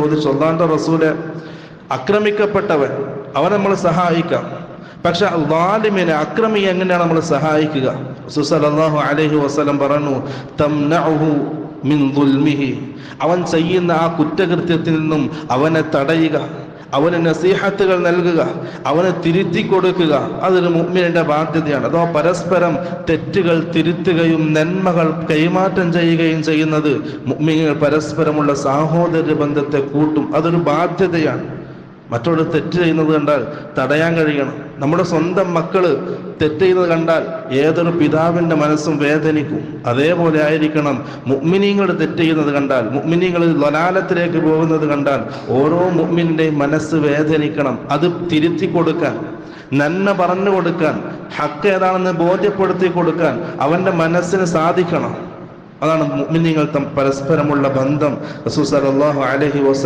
ചോദിച്ചു, അല്ലാഹുവിന്റെ റസൂലെ, ആക്രമിക്കപ്പെട്ടവൻ അവനെ നമ്മൾ സഹായിക്കാം, പക്ഷെ ളാലിമിനെ, അക്രമിയെ എങ്ങനെയാണ് നമ്മൾ സഹായിക്കുക? റസൂൽ സല്ലല്ലാഹു അലൈഹി വസല്ലം പറഞ്ഞു, തംനഉഹു മിൻ ദുൽമിഹി, അവൻ ചെയ്യുന്ന ആ കുറ്റകൃത്യത്തിൽ നിന്നും അവനെ തടയുക, അവന് നസീഹത്തുകൾ നൽകുക, അവനെ തിരുത്തി കൊടുക്കുക. അതൊരു മുഅ്മിനിന്റെ ബാധ്യതയാണ്. അഥവാ പരസ്പരം തെറ്റുകൾ തിരുത്തുകയും നന്മകൾ കൈമാറ്റം ചെയ്യുകയും ചെയ്യുന്നത് മുഅ്മിനുകൾ പരസ്പരമുള്ള സാഹോദര്യ ബന്ധത്തെ കൂട്ടും. അതൊരു ബാധ്യതയാണ്. മറ്റുള്ള തെറ്റ് ചെയ്യുന്നത് കണ്ടാൽ തടയാൻ കഴിയണം. നമ്മുടെ സ്വന്തം മക്കള് തെറ്റ് ചെയ്യുന്നത് കണ്ടാൽ ഏതൊരു പിതാവിൻ്റെ മനസ്സും വേദനിക്കും. അതേപോലെ ആയിരിക്കണം മുഅ്മിനീങ്ങൾ തെറ്റ് ചെയ്യുന്നത് കണ്ടാൽ, മുഅ്മിനീങ്ങൾ ളലാലത്തിലേക്ക് പോകുന്നത് കണ്ടാൽ ഓരോ മുഅ്മിനിന്റെയും മനസ്സ് വേദനിക്കണം. അത് തിരുത്തി കൊടുക്കാൻ, നന്മ പറഞ്ഞു കൊടുക്കാൻ, ഹക്ക് ഏതാണെന്ന് ബോധ്യപ്പെടുത്തി കൊടുക്കാൻ അവന്റെ മനസ്സിന് സാധിക്കണം. അതാണ് മുഅ്മിനീങ്ങൾ പരസ്പരമുള്ള ബന്ധം. റസൂൽ സല്ലല്ലാഹു അലൈഹി വസല്ലം